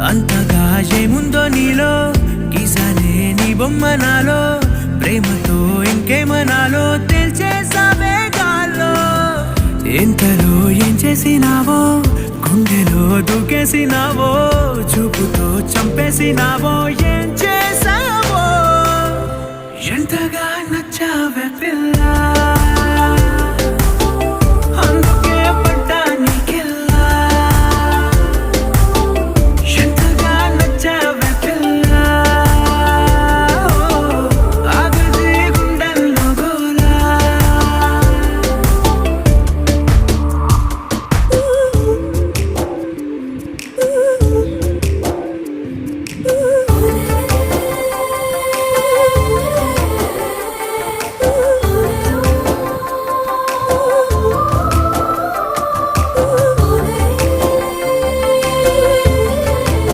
అంతగా ఏముందో నీలో గీసానే నీ బొమ్మ నాలో ప్రేమతో ఇంకేమనాలో తెలిచేసావే గాల్లో ఎంతలో ఏం చేసినావో గుండెలో దూకేసినావో చూపుతో చంపేసినావో